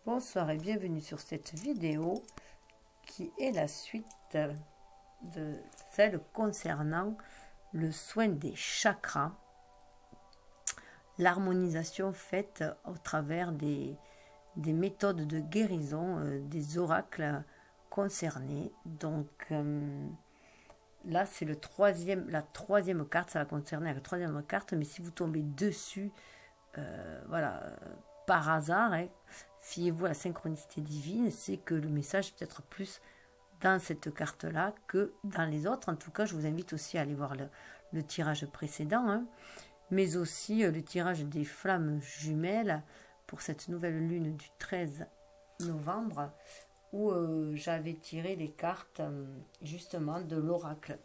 Bonsoir et bienvenue sur cette vidéo qui est la suite de celle concernant le soin des chakras, l'harmonisation faite au travers des méthodes de guérison des oracles concernés. Donc là c'est la troisième carte, ça va concerner la troisième carte, mais si vous tombez dessus, voilà, par hasard, hein, fiez-vous à la synchronicité divine, c'est que le message est peut-être plus dans cette carte-là que dans les autres. En tout cas, je vous invite aussi à aller voir le tirage précédent, hein, mais aussi le tirage des flammes jumelles pour cette nouvelle lune du 13 novembre, où j'avais tiré les cartes justement de l'oracle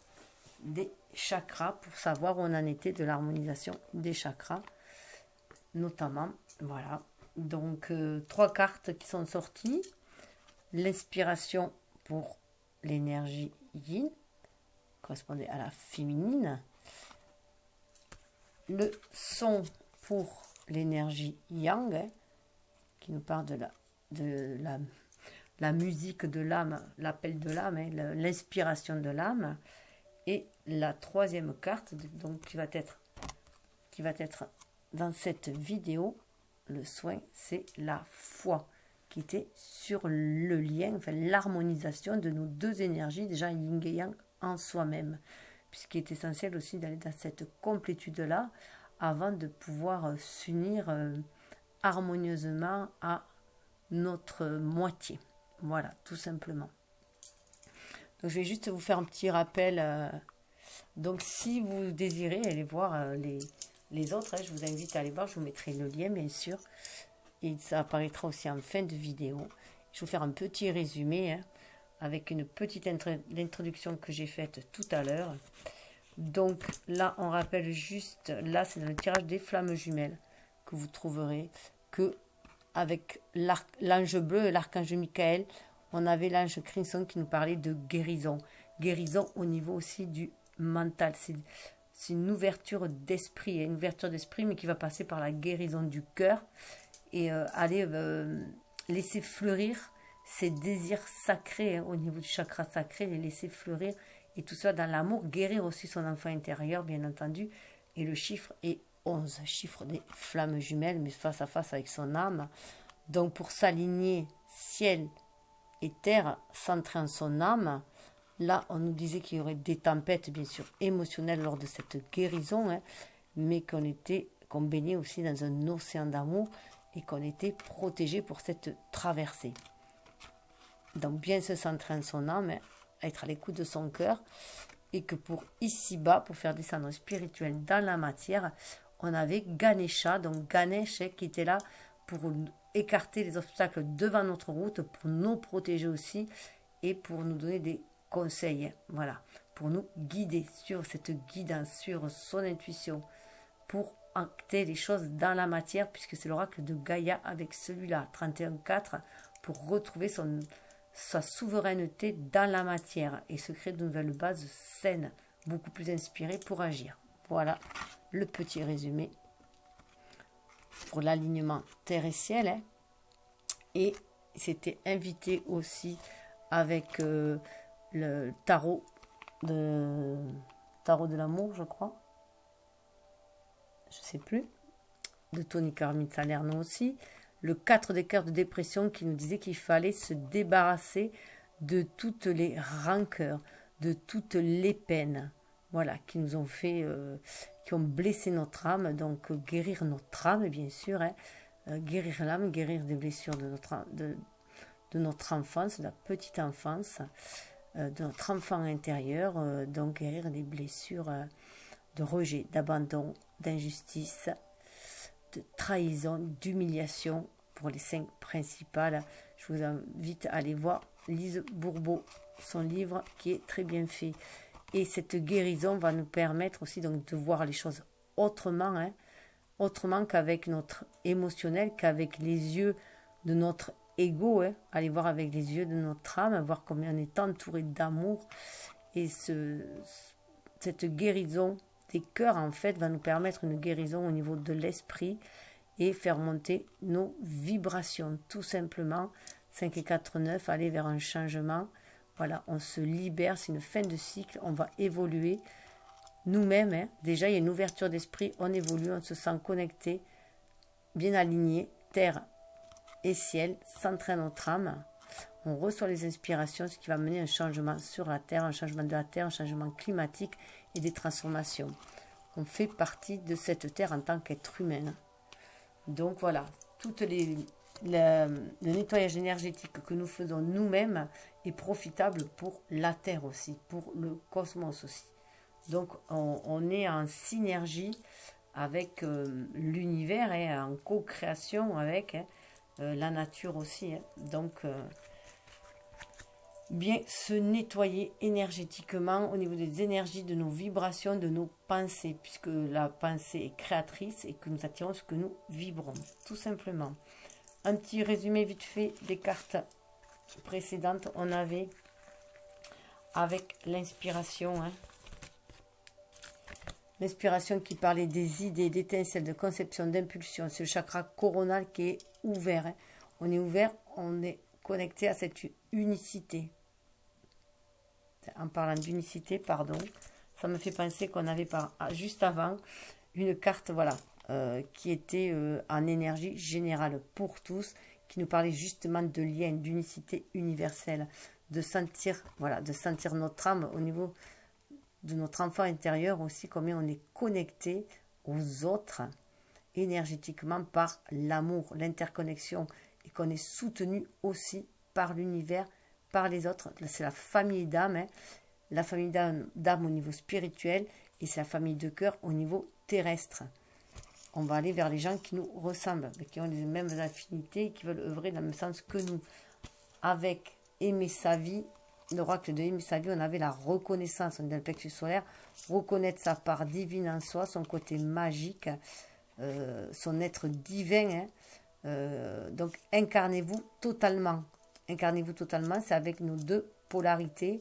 des chakras pour savoir où on en était de l'harmonisation des chakras, notamment. Voilà. Donc, 3 cartes qui sont sorties. L'inspiration pour l'énergie yin, correspondait à la féminine. Le son pour l'énergie yang, hein, qui nous parle de la musique de l'âme, l'appel de l'âme, hein, l'inspiration de l'âme. Et la troisième carte, donc, qui va être dans cette vidéo, le soin, c'est la foi, qui était sur le lien, enfin l'harmonisation de nos deux énergies, déjà yin et yang en soi-même, puisqu'il est essentiel aussi d'aller dans cette complétude-là avant de pouvoir s'unir harmonieusement à notre moitié. Voilà, tout simplement. Donc, je vais juste vous faire un petit rappel. Donc, si vous désirez aller voir les autres, hein, je vous invite à aller voir, je vous mettrai le lien bien sûr, et ça apparaîtra aussi en fin de vidéo. Je vais vous faire un petit résumé, hein, avec une petite introduction que j'ai faite tout à l'heure. Donc là, on rappelle juste, là c'est dans le tirage des flammes jumelles que vous trouverez que avec l'ange bleu et l'archange Michael, on avait l'ange Crimson qui nous parlait de guérison. Guérison au niveau aussi du mental. C'est une ouverture d'esprit, une ouverture d'esprit, mais qui va passer par la guérison du cœur et aller laisser fleurir ces désirs sacrés, hein, au niveau du chakra sacré, les laisser fleurir, et tout ça dans l'amour, guérir aussi son enfant intérieur, bien entendu. Et le chiffre est 11, chiffre des flammes jumelles, mais face à face avec son âme. Donc pour s'aligner ciel et terre, centré en son âme. Là, on nous disait qu'il y aurait des tempêtes, bien sûr, émotionnelles lors de cette guérison, hein, mais qu'on baignait aussi dans un océan d'amour et qu'on était protégé pour cette traversée. Donc, bien se centrer en son âme, hein, être à l'écoute de son cœur, et que pour ici-bas, pour faire descendre le spirituel dans la matière, on avait Ganesha, donc Ganesh, hein, qui était là pour écarter les obstacles devant notre route, pour nous protéger aussi, et pour nous donner des conseils, voilà, pour nous guider sur cette guidance, sur son intuition, pour acter les choses dans la matière, puisque c'est l'oracle de Gaïa avec celui-là, 31-4, pour retrouver sa souveraineté dans la matière et se créer de nouvelles bases saines, beaucoup plus inspirées pour agir. Voilà le petit résumé pour l'alignement terre et ciel, hein. Et c'était invité aussi avec le tarot de l'amour, je crois, je sais plus, de Tony Carmine Salerno aussi, le 4 des cœurs de dépression, qui nous disait qu'il fallait se débarrasser de toutes les rancœurs, de toutes les peines, voilà, qui nous ont fait, qui ont blessé notre âme. Donc guérir notre âme, bien sûr, hein, guérir l'âme, guérir des blessures de notre enfance, de la petite enfance, de notre enfant intérieur, donc guérir des blessures de rejet, d'abandon, d'injustice, de trahison, d'humiliation. Pour les 5 principales, je vous invite à aller voir Lise Bourbeau, son livre qui est très bien fait. Et cette guérison va nous permettre aussi donc de voir les choses autrement, hein, autrement qu'avec notre émotionnel, qu'avec les yeux de notre ego, hein, aller voir avec les yeux de notre âme, voir combien on est entouré d'amour. Et cette guérison des cœurs, en fait, va nous permettre une guérison au niveau de l'esprit et faire monter nos vibrations, tout simplement. 5 et 4, 9, aller vers un changement. Voilà, on se libère, c'est une fin de cycle, on va évoluer nous-mêmes. Hein. Déjà, il y a une ouverture d'esprit, on évolue, on se sent connecté, bien aligné, terre et ciel, centré à notre âme. On reçoit les inspirations, ce qui va mener un changement sur la terre, un changement de la terre, un changement climatique et des transformations. On fait partie de cette terre en tant qu'être humain. Donc voilà, le nettoyage énergétique que nous faisons nous-mêmes est profitable pour la Terre aussi, pour le cosmos aussi. Donc on est en synergie avec l'univers et en co-création avec la nature aussi. Hein. Donc bien se nettoyer énergétiquement au niveau des énergies, de nos vibrations, de nos pensées, puisque la pensée est créatrice et que nous attirons ce que nous vibrons, tout simplement. Un petit résumé vite fait des cartes précédentes. On avait avec l'inspiration, hein, l'inspiration qui parlait des idées, d'étincelles, de conception, d'impulsion. C'est le chakra coronal qui est ouvert. Hein. On est ouvert, on est connecté à cette unicité. En parlant d'unicité, pardon, ça me fait penser qu'on avait juste avant une carte, voilà, qui était en énergie générale pour tous, qui nous parlait justement de lien, d'unicité universelle, de sentir, voilà, de sentir notre âme au niveau de notre enfant intérieur aussi, combien on est connecté aux autres énergétiquement par l'amour, l'interconnexion, et qu'on est soutenu aussi par l'univers, par les autres. C'est la famille d'âme, hein, la famille d'âme au niveau spirituel, et c'est la famille de cœur au niveau terrestre. On va aller vers les gens qui nous ressemblent, qui ont les mêmes affinités, qui veulent œuvrer dans le même sens que nous. Avec aimer sa vie, l'oracle de aimer sa vie, on avait la reconnaissance, on est dans le plexus solaire, reconnaître sa part divine en soi, son côté magique, son être divin. Hein. Donc incarnez-vous totalement. Incarnez-vous totalement, c'est avec nos deux polarités,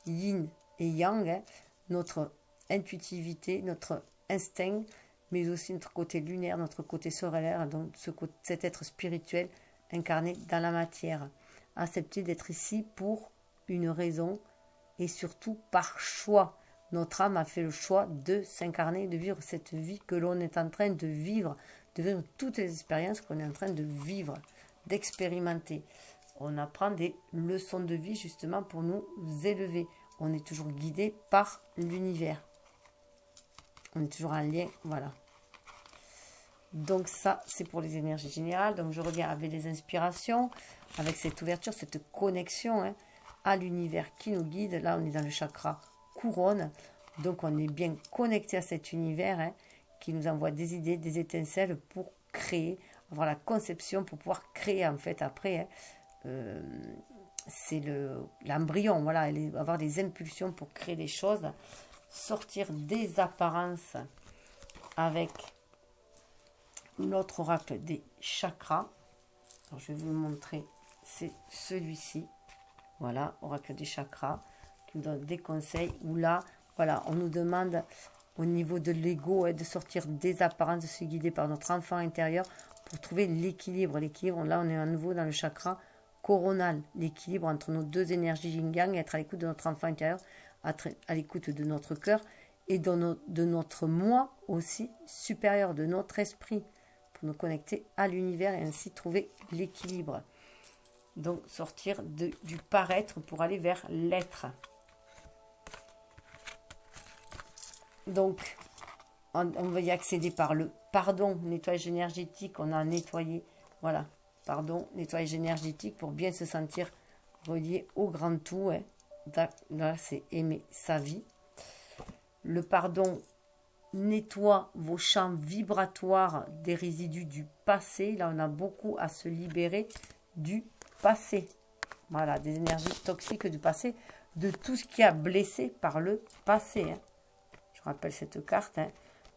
yin et yang, hein, notre intuitivité, notre instinct, mais aussi notre côté lunaire, notre côté solaire, donc cet être spirituel incarné dans la matière. Accepter d'être ici pour une raison et surtout par choix. Notre âme a fait le choix de s'incarner, de vivre cette vie que l'on est en train de vivre toutes les expériences qu'on est en train de vivre, d'expérimenter. On apprend des leçons de vie justement pour nous élever. On est toujours guidé par l'univers. On est toujours en lien, voilà. Donc ça, c'est pour les énergies générales. Donc je reviens avec les inspirations, avec cette ouverture, cette connexion hein, à l'univers qui nous guide. Là, on est dans le chakra couronne. Donc on est bien connecté à cet univers hein, qui nous envoie des idées, des étincelles pour créer, avoir la conception pour pouvoir créer en fait après. Hein, c'est l'embryon, voilà, avoir des impulsions pour créer des choses, sortir des apparences avec notre oracle des chakras. Alors, je vais vous montrer, c'est celui-ci, voilà, oracle des chakras, qui nous donne des conseils, où là, voilà, on nous demande au niveau de l'ego de sortir des apparences, de se guider par notre enfant intérieur pour trouver l'équilibre. L'équilibre, là, on est à nouveau dans le chakra coronal, l'équilibre entre nos deux énergies yin-yang, être à l'écoute de notre enfant intérieur, à l'écoute de notre cœur et de notre moi aussi supérieur, de notre esprit, pour nous connecter à l'univers et ainsi trouver l'équilibre. Donc sortir du paraître pour aller vers l'être. Donc on va y accéder par le pardon, nettoyage énergétique, on a nettoyé, voilà. Pardon, nettoyage énergétique pour bien se sentir relié au grand tout. Hein. Là, c'est aimer sa vie. Le pardon nettoie vos champs vibratoires des résidus du passé. Là, on a beaucoup à se libérer du passé. Voilà, des énergies toxiques du passé, de tout ce qui a blessé par le passé. Hein. Je rappelle cette carte. Hein.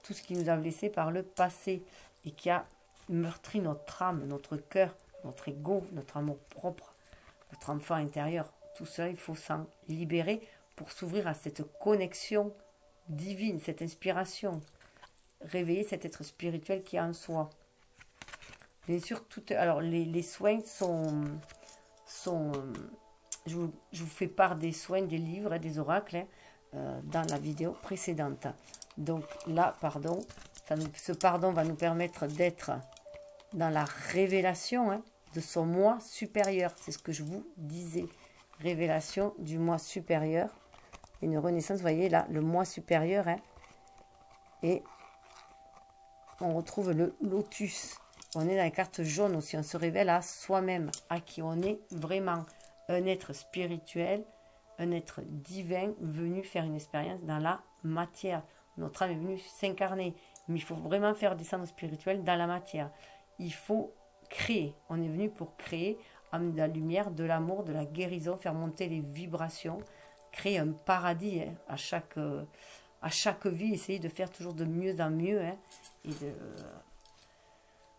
Tout ce qui nous a blessé par le passé et qui a meurtri notre âme, notre cœur, notre ego, notre amour propre, notre enfant intérieur. Tout ça, il faut s'en libérer pour s'ouvrir à cette connexion divine, cette inspiration. Réveiller cet être spirituel qui est en soi. Bien sûr, alors les soins sont je vous fais part des soins, des livres, des oracles dans la vidéo précédente. Donc là, pardon, ce pardon va nous permettre d'être dans la révélation de son moi supérieur. C'est ce que je vous disais. Révélation du moi supérieur. Une renaissance, vous voyez là, le moi supérieur. Et on retrouve le lotus. On est dans la carte jaune aussi. On se révèle à soi-même, à qui on est vraiment. Un être spirituel, un être divin venu faire une expérience dans la matière. Notre âme est venue s'incarner. Mais il faut vraiment faire descendre le spirituel dans la matière. Il faut créer. On est venu pour créer, amener de la lumière, de l'amour, de la guérison, faire monter les vibrations, créer un paradis à chaque vie, essayer de faire toujours de mieux en mieux et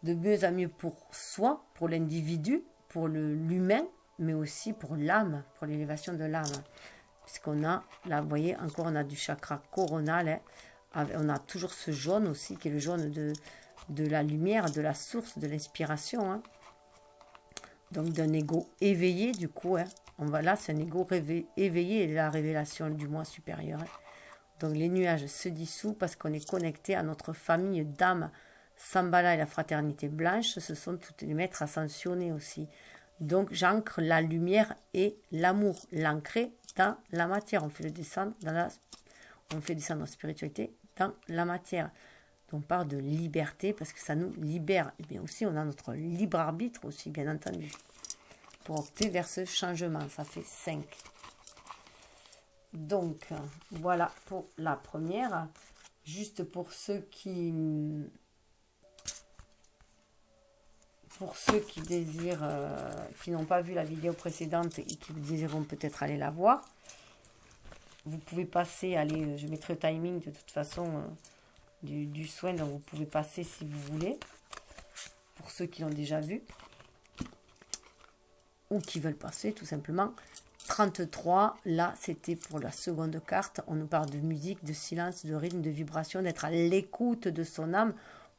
de mieux en mieux pour soi, pour l'individu, pour l'humain, mais aussi pour l'âme, pour l'élévation de l'âme. Puisqu'on a, là vous voyez, encore on a du chakra coronal, on a toujours ce jaune aussi, qui est le jaune de la lumière, de la source, de l'inspiration. Donc d'un ego éveillé, du coup. Là, c'est un ego éveillé et la révélation du moi supérieur. Donc les nuages se dissouent parce qu'on est connecté à notre famille d'âmes. Shambhala et la fraternité blanche, ce sont tous les maîtres ascensionnés aussi. Donc j'ancre la lumière et l'amour, l'ancrer dans la matière. On fait descendre la spiritualité dans la matière. Donc, on parle de liberté parce que ça nous libère. Et bien aussi, on a notre libre arbitre aussi, bien entendu, pour opter vers ce changement. Ça fait 5. Donc, voilà pour la première. Juste pour ceux qui désirent, qui n'ont pas vu la vidéo précédente et qui désireront peut-être aller la voir, vous pouvez passer, je mettrai le timing de toute façon du soin, donc vous pouvez passer si vous voulez, pour ceux qui l'ont déjà vu, ou qui veulent passer tout simplement. 33, là c'était pour la seconde carte, on nous parle de musique, de silence, de rythme, de vibration, d'être à l'écoute de son âme,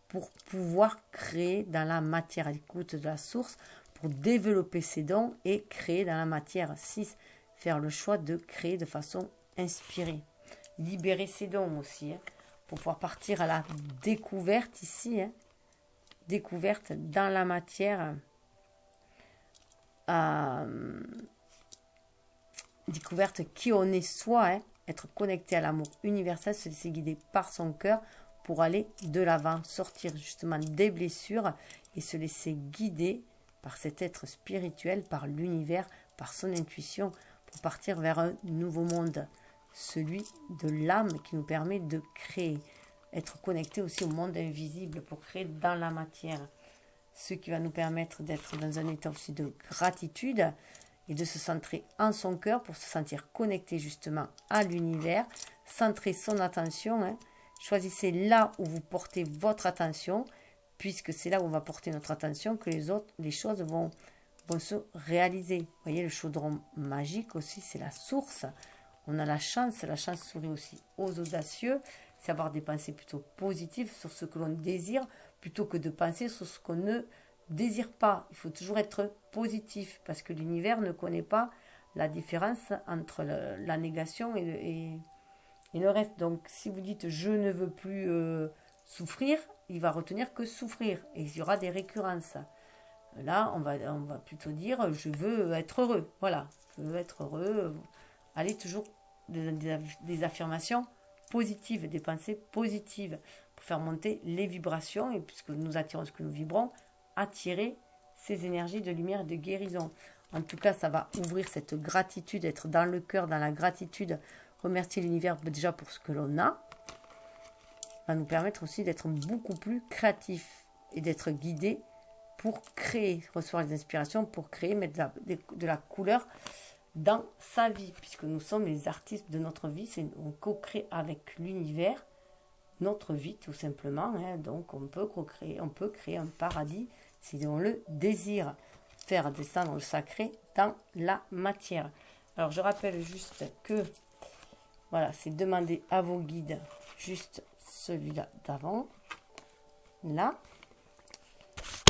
pour pouvoir créer dans la matière, à l'écoute de la source, pour développer ses dons et créer dans la matière. 6, faire le choix de créer de façon inspirée. Libérer ses dons aussi, pour pouvoir partir à la découverte ici, découverte dans la matière, découverte qui on est soi, être connecté à l'amour universel, se laisser guider par son cœur, pour aller de l'avant, sortir justement des blessures et se laisser guider par cet être spirituel, par l'univers, par son intuition, pour partir vers un nouveau monde, celui de l'âme qui nous permet de créer, être connecté aussi au monde invisible pour créer dans la matière, ce qui va nous permettre d'être dans un état aussi de gratitude et de se centrer en son cœur pour se sentir connecté justement à l'univers, centrer son attention. Choisissez là où vous portez votre attention, puisque c'est là où on va porter notre attention que les choses vont se réaliser. Vous voyez, le chaudron magique aussi, c'est la source. On a la chance sourit aussi aux audacieux, c'est avoir des pensées plutôt positives sur ce que l'on désire, plutôt que de penser sur ce qu'on ne désire pas. Il faut toujours être positif, parce que l'univers ne connaît pas la différence entre la négation et le reste. Donc, si vous dites « je ne veux plus souffrir », il va retenir que souffrir. Et il y aura des récurrences. Là, on va plutôt dire « je veux être heureux ». Voilà, je veux être heureux. Allez toujours des affirmations positives, des pensées positives pour faire monter les vibrations. Et puisque nous attirons ce que nous vibrons, attirer ces énergies de lumière et de guérison. En tout cas, ça va ouvrir cette gratitude, être dans le cœur, dans la gratitude, remercier l'univers déjà pour ce que l'on a, va nous permettre aussi d'être beaucoup plus créatif et d'être guidé pour créer, recevoir les inspirations pour créer, mettre de la couleur dans sa vie, puisque nous sommes les artistes de notre vie, on co-crée avec l'univers notre vie tout simplement, donc on peut créer un paradis si on le désire, faire descendre le sacré dans la matière. Alors je rappelle juste que voilà, c'est demander à vos guides, juste celui-là d'avant, là.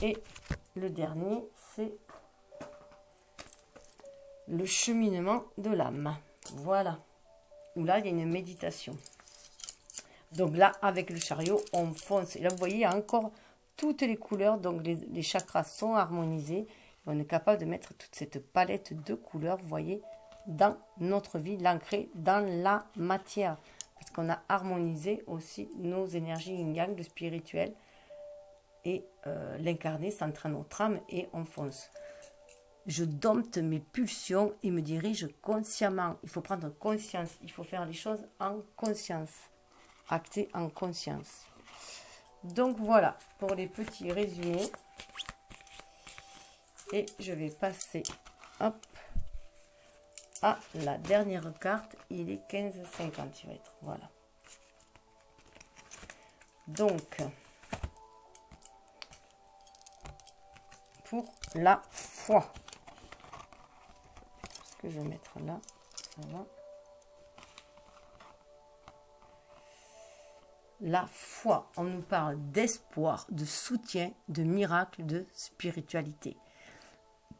Et le dernier, c'est le cheminement de l'âme. Voilà. Où là, il y a une méditation. Donc là, avec le chariot, on fonce. Et là, vous voyez, il y a encore toutes les couleurs. Donc les chakras sont harmonisés. On est capable de mettre toute cette palette de couleurs, vous voyez, dans notre vie, l'ancrer dans la matière. Parce qu'on a harmonisé aussi nos énergies yin-yang, le spirituel. Et l'incarné s'entraîne notre âme et on fonce. Je dompte mes pulsions et me dirige consciemment. Il faut prendre conscience. Il faut faire les choses en conscience. Acter en conscience. Donc voilà pour les petits résumés. Et je vais passer hop, à la dernière carte. Il est 15,58. Voilà. Donc, pour la foi. Ce que je vais mettre là, ça va. La foi, on nous parle d'espoir, de soutien, de miracle, de spiritualité.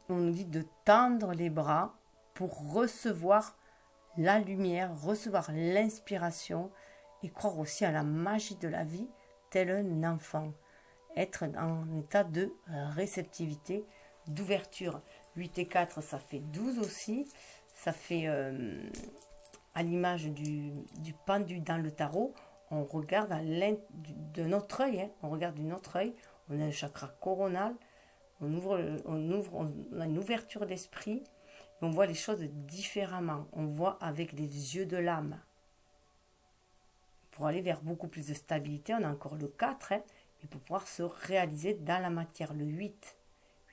On nous dit de tendre les bras pour recevoir la lumière, recevoir l'inspiration et croire aussi à la magie de la vie, tel un enfant. Être en état de réceptivité, d'ouverture. 8 et 4, ça fait 12 aussi. Ça fait à l'image du pendu dans le tarot. On regarde de notre œil, hein. On regarde de notre œil, on a le chakra coronal, on a une ouverture d'esprit, on voit les choses différemment, on voit avec les yeux de l'âme. Pour aller vers beaucoup plus de stabilité, on a encore le 4, hein, mais pour pouvoir se réaliser dans la matière, le 8.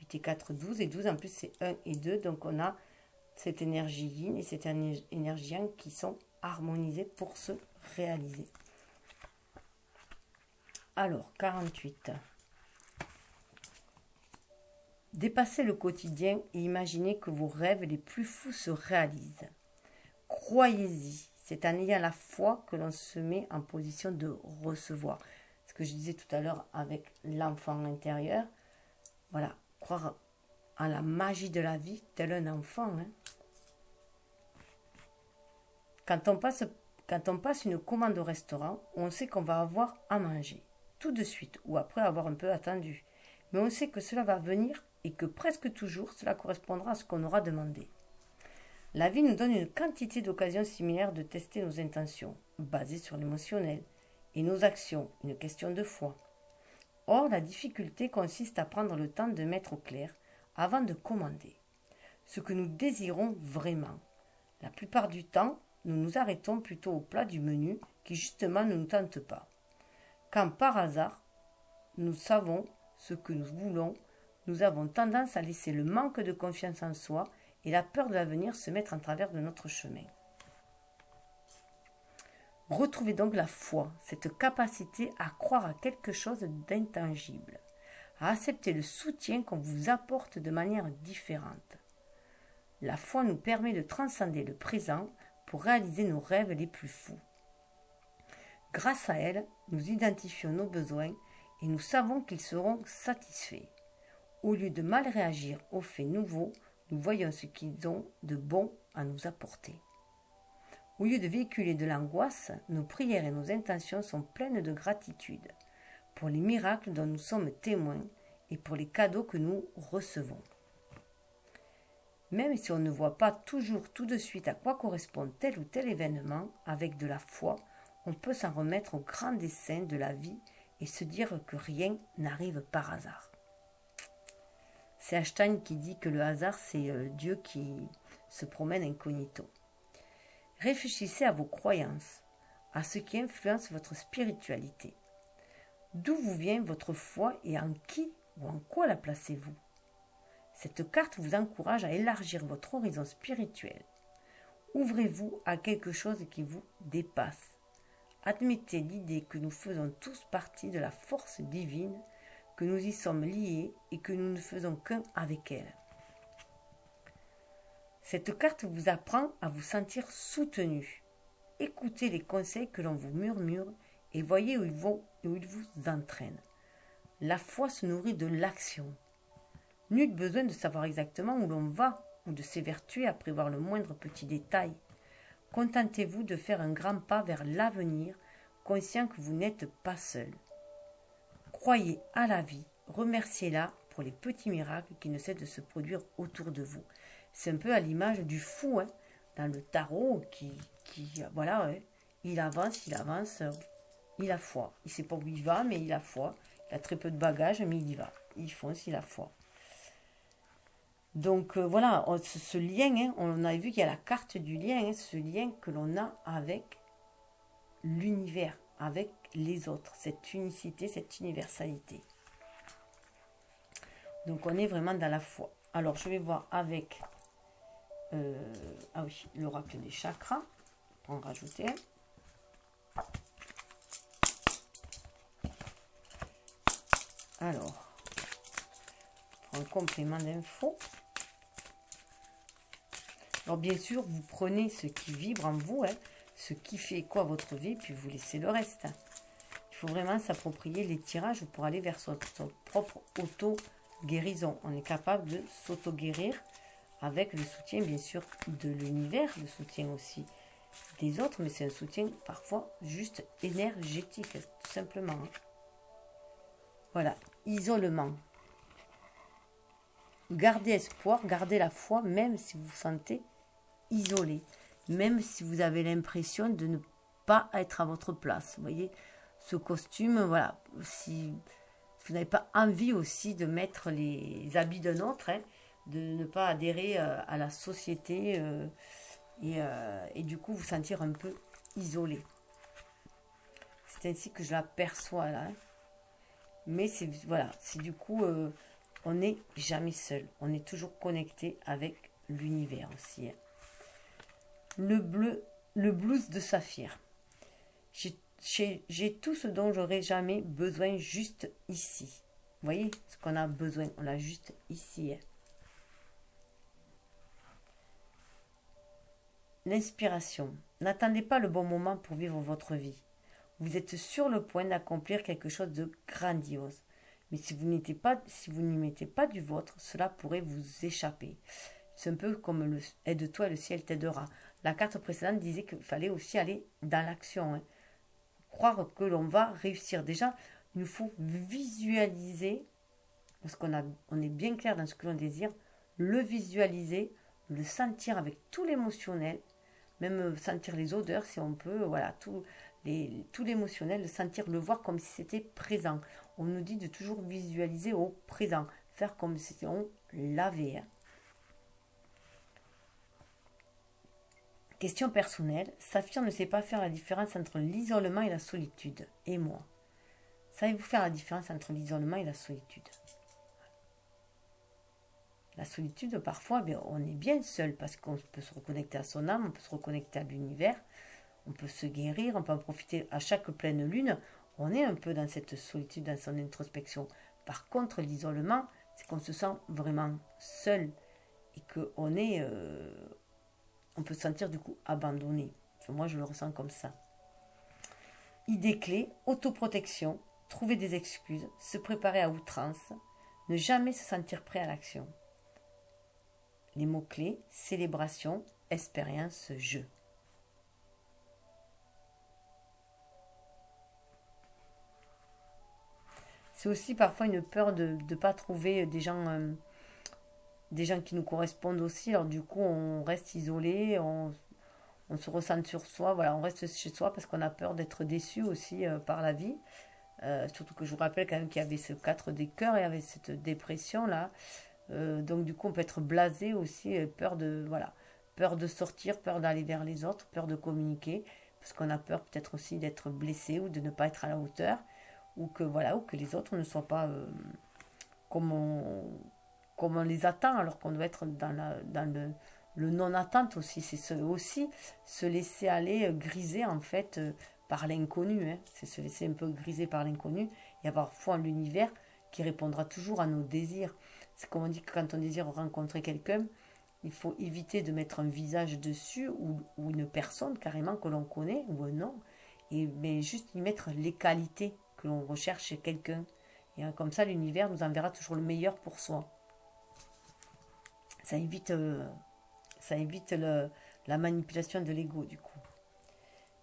8 et 4, 12, et 12 en plus c'est 1 et 2, donc on a cette énergie yin et cette énergie yang qui sont harmonisées pour se réaliser. Alors, 48. Dépassez le quotidien et imaginez que vos rêves les plus fous se réalisent. Croyez-y. C'est en ayant la foi que l'on se met en position de recevoir. Ce que je disais tout à l'heure avec l'enfant intérieur. Voilà, croire en la magie de la vie tel un enfant. Hein. Quand on passe une commande au restaurant, on sait qu'on va avoir à manger. Tout de suite ou après avoir un peu attendu. Mais on sait que cela va venir et que presque toujours cela correspondra à ce qu'on aura demandé. La vie nous donne une quantité d'occasions similaires de tester nos intentions, basées sur l'émotionnel, et nos actions, une question de foi. Or, la difficulté consiste à prendre le temps de mettre au clair, avant de commander, ce que nous désirons vraiment. La plupart du temps, nous nous arrêtons plutôt au plat du menu qui justement ne nous tente pas. Quand par hasard, nous savons ce que nous voulons, nous avons tendance à laisser le manque de confiance en soi et la peur de l'avenir se mettre en travers de notre chemin. Retrouvez donc la foi, cette capacité à croire à quelque chose d'intangible, à accepter le soutien qu'on vous apporte de manière différente. La foi nous permet de transcender le présent pour réaliser nos rêves les plus fous. Grâce à elle, nous identifions nos besoins et nous savons qu'ils seront satisfaits. Au lieu de mal réagir aux faits nouveaux, nous voyons ce qu'ils ont de bon à nous apporter. Au lieu de véhiculer de l'angoisse, nos prières et nos intentions sont pleines de gratitude pour les miracles dont nous sommes témoins et pour les cadeaux que nous recevons. Même si on ne voit pas toujours tout de suite à quoi correspond tel ou tel événement, avec de la foi, on peut s'en remettre au grand dessein de la vie et se dire que rien n'arrive par hasard. C'est Einstein qui dit que le hasard, c'est Dieu qui se promène incognito. Réfléchissez à vos croyances, à ce qui influence votre spiritualité. D'où vous vient votre foi et en qui ou en quoi la placez-vous? Cette carte vous encourage à élargir votre horizon spirituel. Ouvrez-vous à quelque chose qui vous dépasse. Admettez l'idée que nous faisons tous partie de la force divine, que nous y sommes liés et que nous ne faisons qu'un avec elle. Cette carte vous apprend à vous sentir soutenu. Écoutez les conseils que l'on vous murmure et voyez où ils vous entraînent. La foi se nourrit de l'action. Nul besoin de savoir exactement où l'on va ou de s'évertuer à prévoir le moindre petit détail. Contentez-vous de faire un grand pas vers l'avenir, conscient que vous n'êtes pas seul. Croyez à la vie, remerciez-la pour les petits miracles qui ne cessent de se produire autour de vous. C'est un peu à l'image du fou, hein, dans le tarot, voilà, hein, il avance, il a foi. Il ne sait pas où il va, mais il a foi. Il a très peu de bagages, mais il y va. Il fonce, il a foi. Donc voilà, ce lien, hein, on a vu qu'il y a la carte du lien, hein, ce lien que l'on a avec l'univers, avec les autres, cette unicité, cette universalité. Donc on est vraiment dans la foi. Alors je vais voir avec l'oracle des chakras, pour en rajouter un. Alors, pour un complément d'infos. Alors bien sûr, vous prenez ce qui vibre en vous, hein, ce qui fait quoi votre vie, puis vous laissez le reste. Il faut vraiment s'approprier les tirages pour aller vers son propre auto-guérison. On est capable de s'auto-guérir avec le soutien bien sûr de l'univers, le soutien aussi des autres, mais c'est un soutien parfois juste énergétique, tout simplement. Voilà, isolement. Gardez espoir, gardez la foi, même si vous vous sentez isolé, même si vous avez l'impression de ne pas être à votre place. Vous voyez, ce costume, voilà, si vous n'avez pas envie aussi de mettre les habits d'un autre, hein, de ne pas adhérer à la société et du coup vous sentir un peu isolé. C'est ainsi que je l'aperçois là. Hein. Mais c'est voilà, c'est du coup, on n'est jamais seul. On est toujours connecté avec l'univers aussi. Hein. Le blues de saphir. J'ai tout ce dont j'aurais jamais besoin juste ici. Vous voyez ce qu'on a besoin, on l'a juste ici. Hein. L'inspiration. N'attendez pas le bon moment pour vivre votre vie. Vous êtes sur le point d'accomplir quelque chose de grandiose. Mais si vous n'y mettez pas du vôtre, cela pourrait vous échapper. C'est un peu comme le aide-toi, le ciel t'aidera. La carte précédente disait qu'il fallait aussi aller dans l'action. Hein. Croire que l'on va réussir. Déjà, il nous faut visualiser, parce qu'on est bien clair dans ce que l'on désire, le visualiser, le sentir avec tout l'émotionnel, même sentir les odeurs si on peut, voilà, tout l'émotionnel, le sentir, le voir comme si c'était présent. On nous dit de toujours visualiser au présent, faire comme si on l'avait. Hein. Question personnelle, Saphir ne sait pas faire la différence entre l'isolement et la solitude. Et moi, savez-vous faire la différence entre l'isolement et la solitude? La solitude, parfois, on est bien seul parce qu'on peut se reconnecter à son âme, on peut se reconnecter à l'univers, on peut se guérir, on peut en profiter à chaque pleine lune. On est un peu dans cette solitude, dans son introspection. Par contre, l'isolement, c'est qu'on se sent vraiment seul et qu'on est... on peut se sentir du coup abandonné. Enfin, moi, je le ressens comme ça. Idée clé, autoprotection, trouver des excuses, se préparer à outrance, ne jamais se sentir prêt à l'action. Les mots-clés, célébration, expérience, jeu. C'est aussi parfois une peur de ne pas trouver des gens qui nous correspondent aussi. Alors du coup, on reste isolé, on se ressent sur soi, voilà, on reste chez soi parce qu'on a peur d'être déçu aussi par la vie. Surtout que je vous rappelle quand même qu'il y avait ce 4 des cœurs, il y avait cette dépression-là. Donc du coup, on peut être blasé aussi, peur de sortir, peur d'aller vers les autres, peur de communiquer, parce qu'on a peur peut-être aussi d'être blessé ou de ne pas être à la hauteur, ou que les autres ne soient pas comme on les attend, alors qu'on doit être dans le non-attente aussi. C'est aussi se laisser aller griser en fait par l'inconnu. Hein. C'est se laisser un peu griser par l'inconnu et avoir foi en l'univers qui répondra toujours à nos désirs. C'est comme on dit que quand on désire rencontrer quelqu'un, il faut éviter de mettre un visage dessus ou une personne carrément que l'on connaît ou un nom, mais juste y mettre les qualités que l'on recherche chez quelqu'un. Et comme ça, l'univers nous enverra toujours le meilleur pour soi. Ça évite la manipulation de l'ego, du coup.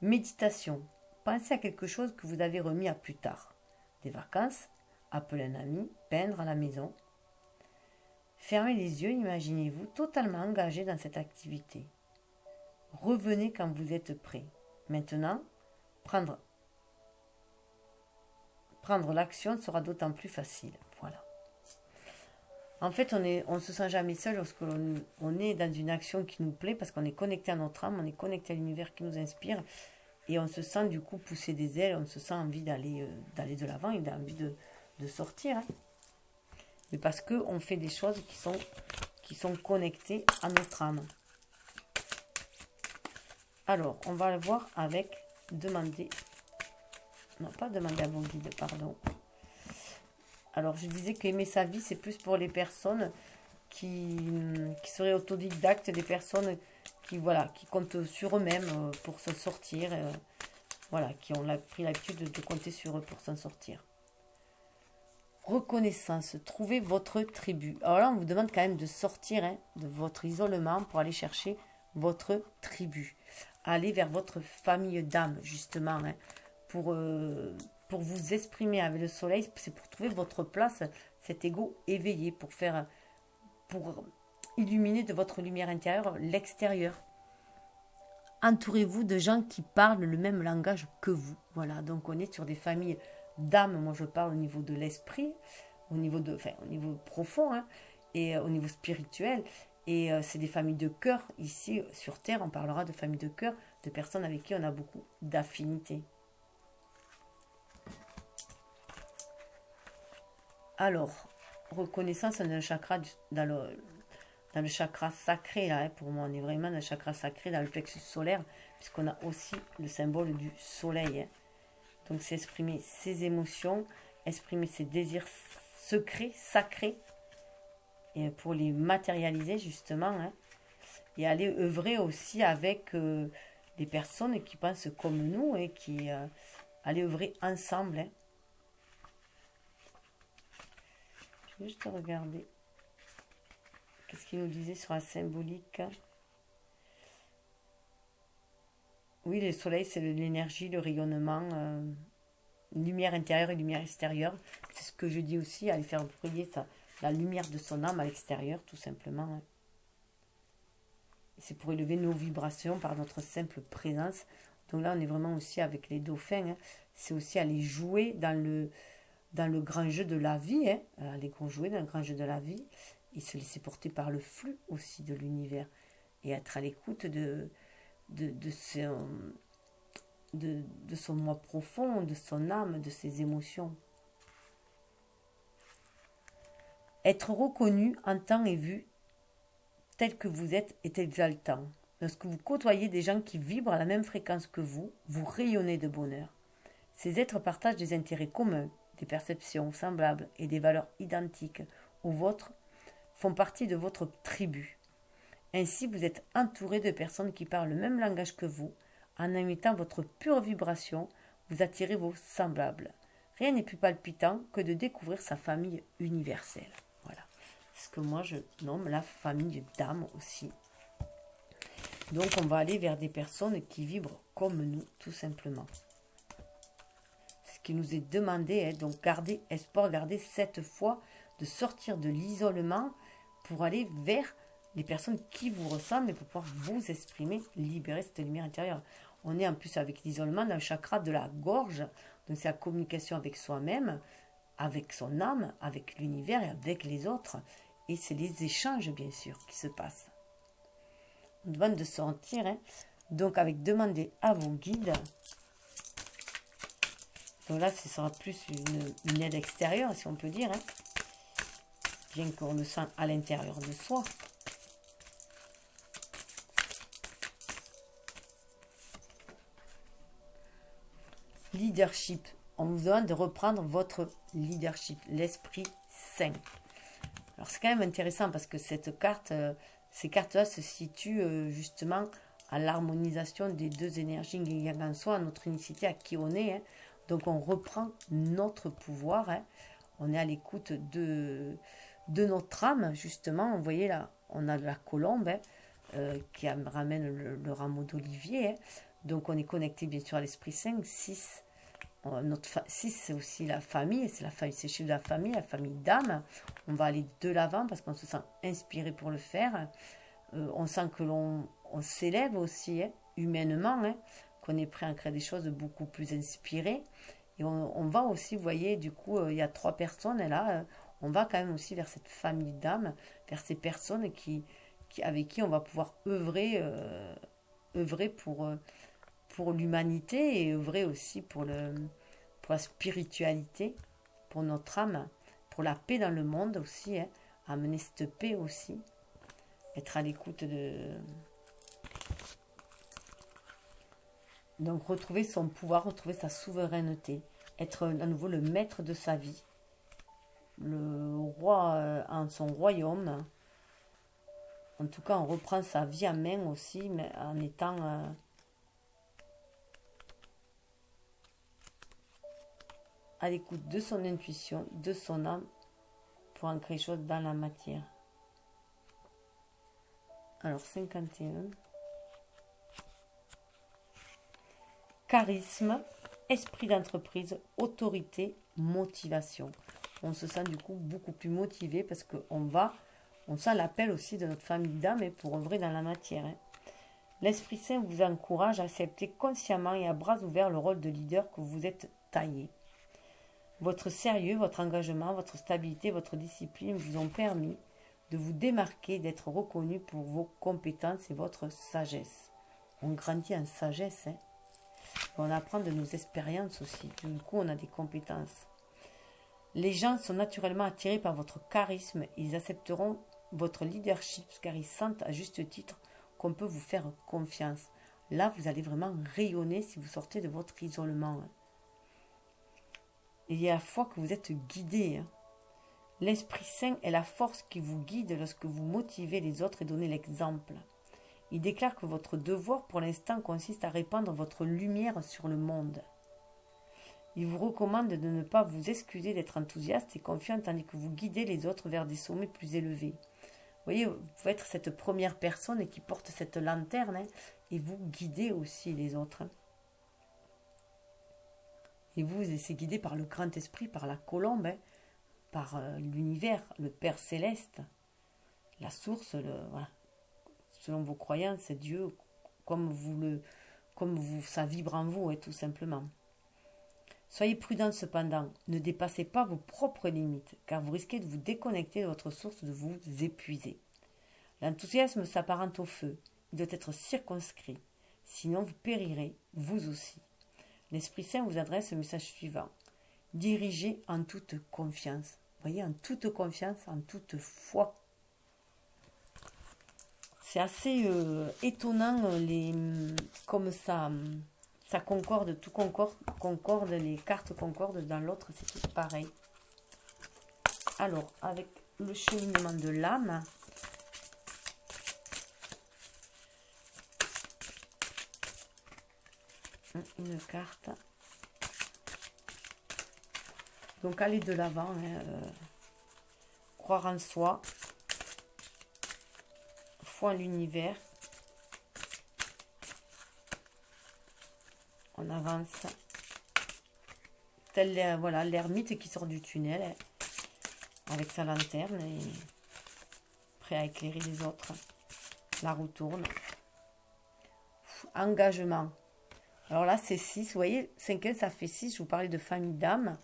Méditation. Pensez à quelque chose que vous avez remis à plus tard. Des vacances, appeler un ami, peindre à la maison. Fermez les yeux, imaginez-vous totalement engagé dans cette activité. Revenez quand vous êtes prêt. Maintenant, prendre l'action sera d'autant plus facile. Voilà. En fait, on se sent jamais seul lorsque on est dans une action qui nous plaît parce qu'on est connecté à notre âme, on est connecté à l'univers qui nous inspire et on se sent du coup pousser des ailes, on se sent envie d'aller de l'avant et envie de sortir. Hein. Mais parce qu'on fait des choses qui sont connectées à notre âme. Alors, on va le voir avec demander. Non, pas demander à vos guides, pardon. Alors, je disais qu'aimer sa vie, c'est plus pour les personnes qui seraient autodidactes, des personnes qui comptent sur eux-mêmes pour se sortir, qui ont pris l'habitude de compter sur eux pour s'en sortir. Reconnaissance, trouvez votre tribu. Alors là, on vous demande quand même de sortir de votre isolement pour aller chercher votre tribu. Aller vers votre famille d'âme, justement, pour vous exprimer avec le soleil, c'est pour trouver votre place, cet ego éveillé, pour illuminer de votre lumière intérieure l'extérieur. Entourez-vous de gens qui parlent le même langage que vous. Voilà, donc on est sur des familles d'âme, moi je parle au niveau de l'esprit, au niveau profond, et au niveau spirituel. Et c'est des familles de cœur. Ici, sur Terre, on parlera de familles de cœur, de personnes avec qui on a beaucoup d'affinités. Alors, reconnaissance dans le chakra, dans le chakra sacré, là, pour moi, on est vraiment dans le chakra sacré, dans le plexus solaire, puisqu'on a aussi le symbole du soleil. Donc, c'est exprimer ses émotions, exprimer ses désirs secrets, sacrés, et pour les matérialiser, justement, et aller œuvrer aussi avec des personnes qui pensent comme nous, et qui aller œuvrer ensemble. Je vais juste regarder. Qu'est-ce qu'il nous disait sur la symbolique? Oui, le soleil, c'est l'énergie, le rayonnement, lumière intérieure et lumière extérieure. C'est ce que je dis aussi, aller faire briller la lumière de son âme à l'extérieur, tout simplement. C'est pour élever nos vibrations par notre simple présence. Donc là, on est vraiment aussi avec les dauphins. C'est aussi aller jouer dans le grand jeu de la vie. Aller jouer dans le grand jeu de la vie. Et se laisser porter par le flux aussi de l'univers. Et être à l'écoute de son moi profond, de son âme, de ses émotions. Être reconnu en temps et vu tel que vous êtes est exaltant. Lorsque vous côtoyez des gens qui vibrent à la même fréquence que vous, vous rayonnez de bonheur. Ces êtres partagent des intérêts communs, des perceptions semblables et des valeurs identiques aux vôtres, font partie de votre tribu. Ainsi, vous êtes entouré de personnes qui parlent le même langage que vous. En émettant votre pure vibration, vous attirez vos semblables. Rien n'est plus palpitant que de découvrir sa famille universelle. Voilà. C'est ce que moi je nomme la famille d'âme aussi. Donc on va aller vers des personnes qui vibrent comme nous, tout simplement. C'est ce qui nous est demandé, donc garder espoir, garder cette foi de sortir de l'isolement pour aller vers les personnes qui vous ressemblent et pour pouvoir vous exprimer, libérer cette lumière intérieure. On est en plus avec l'isolement dans le chakra de la gorge, donc c'est la communication avec soi-même, avec son âme, avec l'univers et avec les autres. Et c'est les échanges, bien sûr, qui se passent. On demande de sentir, donc avec demander à vos guides. Donc là, ce sera plus une aide extérieure, si on peut dire, bien qu'on le sent à l'intérieur de soi. Leadership. On vous demande de reprendre votre leadership, l'esprit saint. Alors c'est quand même intéressant parce que ces cartes-là se situent justement à l'harmonisation des deux énergies yin yang en soi, à notre unicité, à qui on est. Donc on reprend notre pouvoir, on est à l'écoute de notre âme, justement. Vous voyez là, on a la colombe qui ramène le rameau d'olivier. Donc on est connecté bien sûr à l'Esprit Saint. 6, 6 c'est aussi la famille, c'est le chiffre de la famille d'âme. On va aller de l'avant parce qu'on se sent inspiré pour le faire. On sent que on s'élève aussi humainement, qu'on est prêt à créer des choses beaucoup plus inspirées. Et on va aussi, vous voyez, du coup, il y a 3 personnes, et là, on va quand même aussi vers cette famille d'âmes, vers ces personnes avec qui on va pouvoir œuvrer pour l'humanité et œuvrer aussi pour la spiritualité, pour notre âme, pour la paix dans le monde aussi, amener cette paix aussi, être à l'écoute de... Donc retrouver son pouvoir, retrouver sa souveraineté, être à nouveau le maître de sa vie, le roi en son royaume. En tout cas, on reprend sa vie en main aussi, mais en étant à l'écoute de son intuition, de son âme, pour en créer chose dans la matière. Alors, 51. Charisme, esprit d'entreprise, autorité, motivation. On se sent du coup beaucoup plus motivé parce qu'on sent l'appel aussi de notre famille d'âme pour œuvrer dans la matière. L'Esprit Saint vous encourage à accepter consciemment et à bras ouverts le rôle de leader que vous êtes taillé. Votre sérieux, votre engagement, votre stabilité, votre discipline vous ont permis de vous démarquer, d'être reconnu pour vos compétences et votre sagesse. On grandit en sagesse, On apprend de nos expériences aussi. Du coup, on a des compétences. Les gens sont naturellement attirés par votre charisme. Ils accepteront votre leadership car ils sentent à juste titre qu'on peut vous faire confiance. Là, vous allez vraiment rayonner si vous sortez de votre isolement. Il y a la foi que vous êtes guidé. L'Esprit Saint est la force qui vous guide lorsque vous motivez les autres et donnez l'exemple. Il déclare que votre devoir pour l'instant consiste à répandre votre lumière sur le monde. Il vous recommande de ne pas vous excuser d'être enthousiaste et confiant tandis que vous guidez les autres vers des sommets plus élevés. Vous voyez, vous pouvez être cette première personne qui porte cette lanterne et vous guidez aussi les autres. Et vous êtes guidé par le grand esprit, par la colombe, par l'univers, le Père céleste, la source, voilà. Selon vos croyances, c'est Dieu, ça vibre en vous, tout simplement. Soyez prudents cependant, ne dépassez pas vos propres limites, car vous risquez de vous déconnecter de votre source, de vous épuiser. L'enthousiasme s'apparente au feu, il doit être circonscrit, sinon vous périrez, vous aussi. L'Esprit Saint vous adresse le message suivant. Dirigez en toute confiance. Vous voyez, en toute confiance, en toute foi. C'est assez étonnant comme ça concorde, tout concorde, les cartes concordent, dans l'autre c'est tout pareil. Alors, avec le cheminement de l'âme, une carte. Donc aller de l'avant, croire en soi, foi en l'univers. On avance. Tel voilà, l'ermite qui sort du tunnel avec sa lanterne et prêt à éclairer les autres. La roue tourne. Engagement. Alors là, c'est 6. Vous voyez, 5, ça fait 6. Je vous parlais de famille d'âme.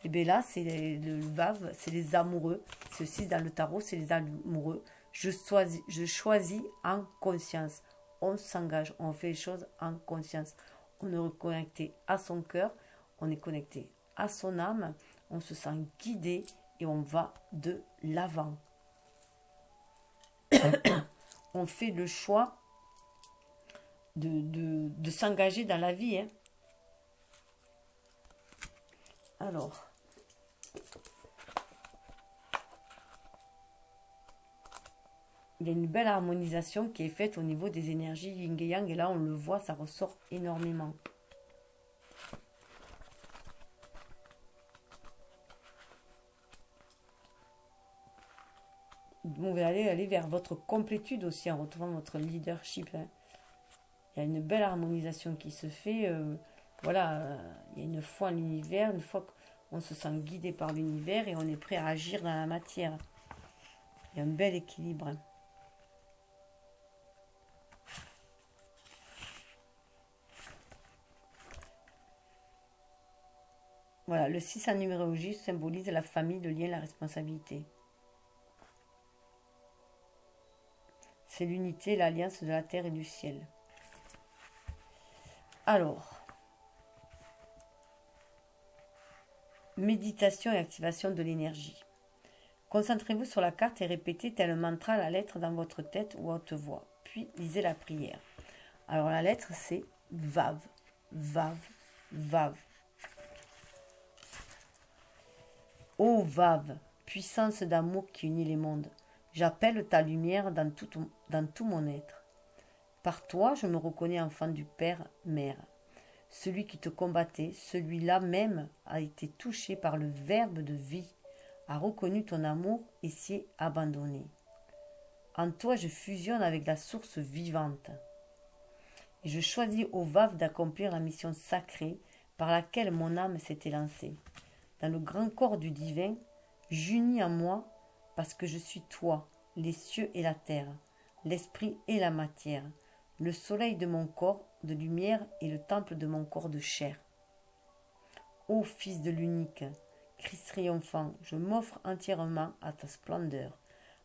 Et bien là, c'est le vave, c'est les amoureux. C'est 6 dans le tarot, c'est les amoureux. Je choisis en conscience. On s'engage, on fait les choses en conscience. On est reconnecté à son cœur, on est connecté à son âme, on se sent guidé et on va de l'avant. On fait le choix de s'engager dans la vie. Alors, il y a une belle harmonisation qui est faite au niveau des énergies yin et yang. Et là, on le voit, ça ressort énormément. vous allez aller vers votre complétude aussi en retrouvant votre leadership. Hein. Il y a une belle harmonisation qui se fait. Voilà, il y a une foi en l'univers, une fois qu'on se sent guidé par l'univers et on est prêt à agir dans la matière. Il y a un bel équilibre. Hein. Voilà, le 6 en numérologie symbolise la famille, le lien, la responsabilité. C'est l'unité, l'alliance de la terre et du ciel. Alors, méditation et activation de l'énergie. Concentrez-vous sur la carte et répétez tel un mantra la lettre dans votre tête ou à haute voix. Puis lisez la prière. Alors la lettre c'est Vav, Vav, Vav. Ô Vav, puissance d'amour qui unit les mondes, j'appelle ta lumière dans tout mon être. Par toi, je me reconnais enfant du Père, Mère. Celui qui te combattait, celui-là même a été touché par le verbe de vie, a reconnu ton amour et s'y est abandonné. En toi, je fusionne avec la source vivante. Et je choisis au Vav d'accomplir la mission sacrée par laquelle mon âme s'était lancée. Dans le grand corps du divin, j'unis en moi parce que je suis toi, les cieux et la terre, l'esprit et la matière, le soleil de mon corps de lumière et le temple de mon corps de chair. Ô Fils de l'unique, Christ triomphant, je m'offre entièrement à ta splendeur,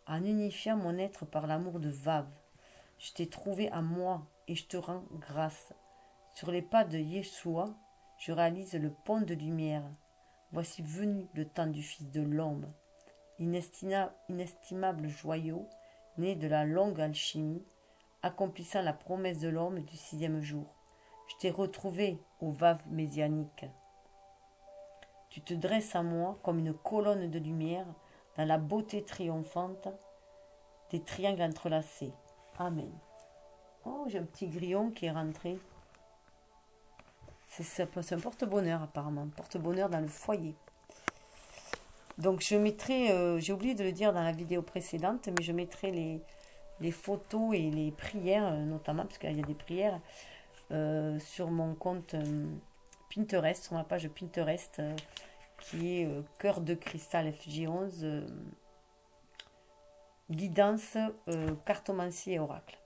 en unifiant mon être par l'amour de Vav. Je t'ai trouvé à moi et je te rends grâce. Sur les pas de Yeshua, je réalise le pont de lumière. Voici venu le temps du Fils de l'homme, inestimable joyau, né de la longue alchimie, accomplissant la promesse de l'homme du 6e jour. Je t'ai retrouvé, ô Vav messianique. Tu te dresses à moi comme une colonne de lumière dans la beauté triomphante des triangles entrelacés. Amen. Oh, j'ai un petit grillon qui est rentré. C'est un porte-bonheur apparemment, porte-bonheur dans le foyer. Donc je mettrai, j'ai oublié de le dire dans la vidéo précédente, mais je mettrai les photos et les prières, notamment, parce qu'il y a des prières, sur mon compte Pinterest, sur ma page Pinterest, qui est Cœur de Cristal FJ11, guidance, cartomancie et oracle.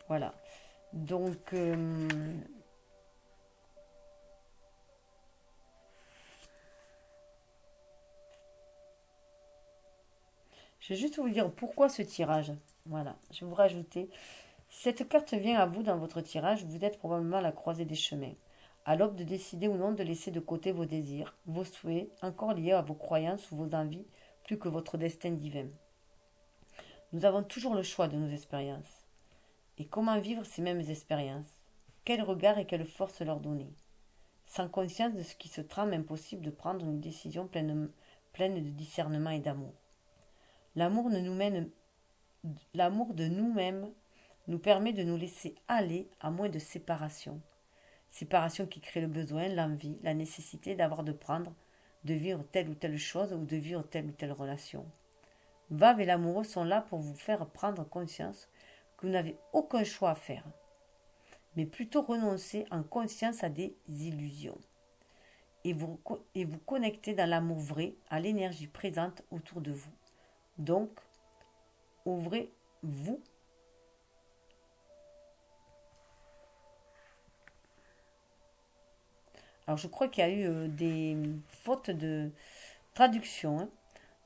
Voilà. Donc... je vais juste vous dire pourquoi ce tirage. Voilà, je vais vous rajouter. Si cette carte vient à vous dans votre tirage, vous êtes probablement à la croisée des chemins. À l'aube de décider ou non de laisser de côté vos désirs, vos souhaits, encore liés à vos croyances ou vos envies, plus que votre destin divin. Nous avons toujours le choix de nos expériences. Et comment vivre ces mêmes expériences? Quel regard et quelle force leur donner? Sans conscience de ce qui se trame, impossible de prendre une décision pleine de discernement et d'amour. L'amour de nous-mêmes nous permet de nous laisser aller à moins de séparation. Séparation qui crée le besoin, l'envie, la nécessité d'avoir de prendre, de vivre telle ou telle chose ou de vivre telle ou telle relation. Vav et l'amoureux sont là pour vous faire prendre conscience que vous n'avez aucun choix à faire, mais plutôt renoncer en conscience à des illusions et vous connecter dans l'amour vrai à l'énergie présente autour de vous. Donc, ouvrez-vous. Alors, je crois qu'il y a eu des fautes de traduction. Hein.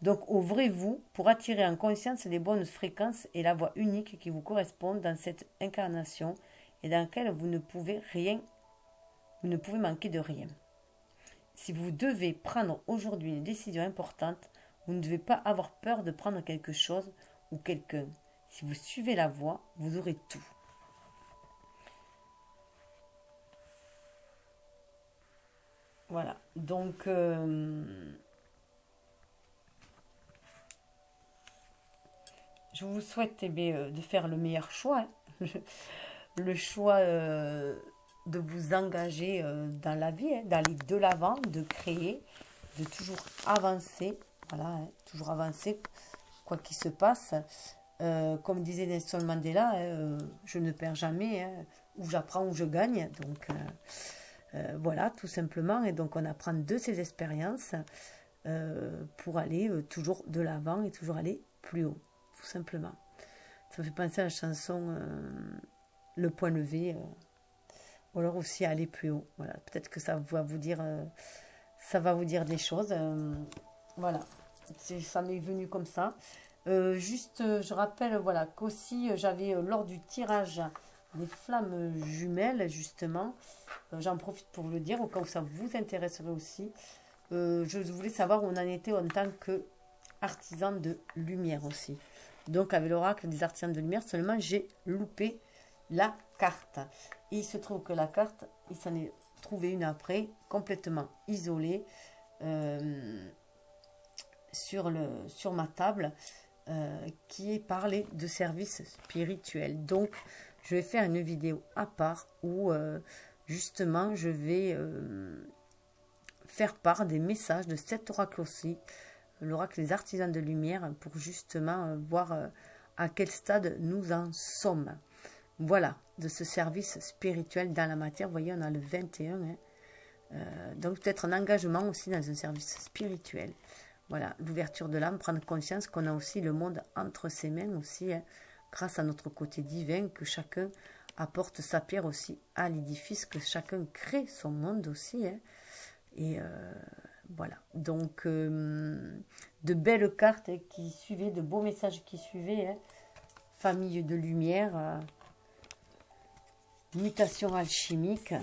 Donc, ouvrez-vous pour attirer en conscience les bonnes fréquences et la voie unique qui vous correspond dans cette incarnation et dans laquelle vous ne pouvez manquer de rien. Si vous devez prendre aujourd'hui une décision importante, vous ne devez pas avoir peur de prendre quelque chose ou quelqu'un. Si vous suivez la voie, vous aurez tout. Voilà. Donc, je vous souhaite de faire le meilleur choix. Hein. Le choix de vous engager dans la vie, hein, d'aller de l'avant, de créer, de toujours avancer. Voilà, hein, toujours avancer, quoi qu'il se passe, comme disait Nelson Mandela, je ne perds jamais, hein, ou j'apprends ou je gagne. Donc voilà, tout simplement. Et donc on apprend de ces expériences pour aller toujours de l'avant et toujours aller plus haut, tout simplement. Ça me fait penser à la chanson Le point levé, ou alors aussi aller plus haut. Voilà, peut-être que ça va vous dire des choses. Voilà, ça m'est venu comme ça. Juste, je rappelle, voilà, qu'aussi j'avais lors du tirage des flammes jumelles, justement, j'en profite pour le dire, au cas où ça vous intéresserait aussi. Je voulais savoir où on en était en tant qu'artisan de lumière aussi. Donc, avec l'oracle des artisans de lumière, seulement j'ai loupé la carte. Et il se trouve que la carte, il s'en est trouvé une après, complètement isolée, sur ma table, qui est parlé de services spirituels. Donc, je vais faire une vidéo à part où, justement, je vais faire part des messages de cet oracle aussi, l'oracle des artisans de lumière, pour justement voir à quel stade nous en sommes. Voilà, de ce service spirituel dans la matière. Vous voyez, on a le 21. Hein. Donc peut-être un engagement aussi dans un service spirituel. Voilà, l'ouverture de l'âme, prendre conscience qu'on a aussi le monde entre ses mains aussi, hein, grâce à notre côté divin, que chacun apporte sa pierre aussi à l'édifice, que chacun crée son monde aussi. Hein. Et voilà, donc de belles cartes qui suivaient, de beaux messages qui suivaient. Hein. Famille de lumière, mutation alchimique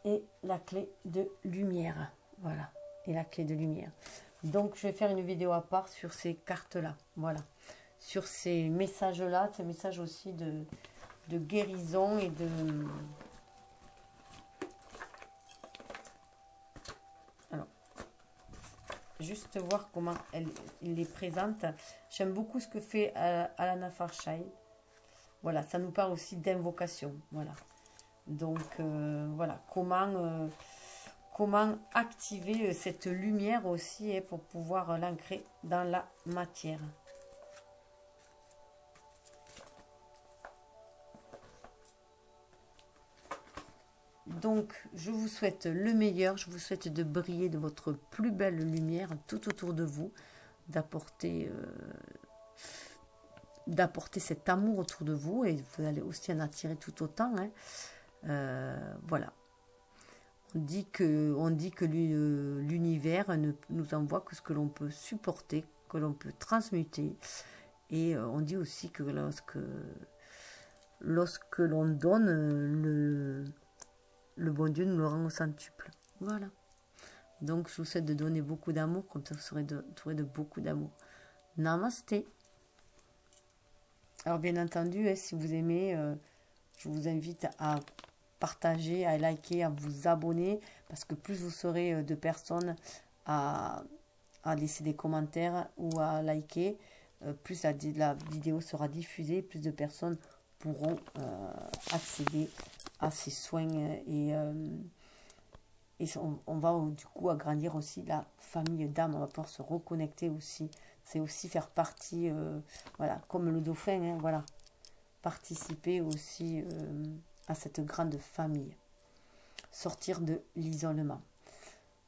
et la clé de lumière. Voilà, et la clé de lumière. Donc, je vais faire une vidéo à part sur ces cartes-là. Voilà, sur ces messages-là, ces messages aussi de guérison et de... Alors, juste voir comment il les présente. J'aime beaucoup ce que fait Alana Farshide. Voilà, ça nous parle aussi d'invocation. Voilà. Donc, voilà, comment activer cette lumière aussi pour pouvoir l'ancrer dans la matière. Donc, je vous souhaite le meilleur. Je vous souhaite de briller de votre plus belle lumière tout autour de vous, d'apporter cet amour autour de vous, et vous allez aussi en attirer tout autant. Hein. Voilà. On dit que l'univers ne nous envoie que ce que l'on peut supporter, que l'on peut transmuter. Et on dit aussi que lorsque l'on donne, le bon Dieu nous le rend au centuple. Voilà. Donc, je vous souhaite de donner beaucoup d'amour, comme ça vous trouverez de beaucoup d'amour. Namasté. Alors, bien entendu, si vous aimez, je vous invite à partager, à liker, à vous abonner, parce que plus vous serez de personnes à laisser des commentaires ou à liker, plus la vidéo sera diffusée, plus de personnes pourront accéder à ces soins, et on va du coup agrandir aussi la famille d'âmes. On va pouvoir se reconnecter aussi. C'est aussi faire partie, voilà, comme le dauphin, hein, voilà, participer aussi à cette grande famille, sortir de l'isolement.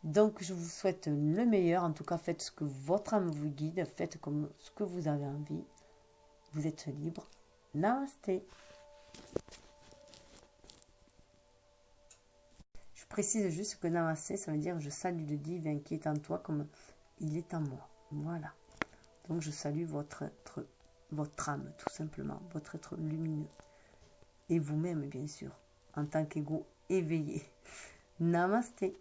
Donc je vous souhaite le meilleur. En tout cas, faites ce que votre âme vous guide, faites comme ce que vous avez envie. Vous êtes libre. Namasté. Je précise juste que Namasté, ça veut dire je salue le divin qui est en toi comme il est en moi. Voilà. Donc je salue votre âme, tout simplement, votre être lumineux. Et vous-même, bien sûr, en tant qu'ego éveillé. Namasté.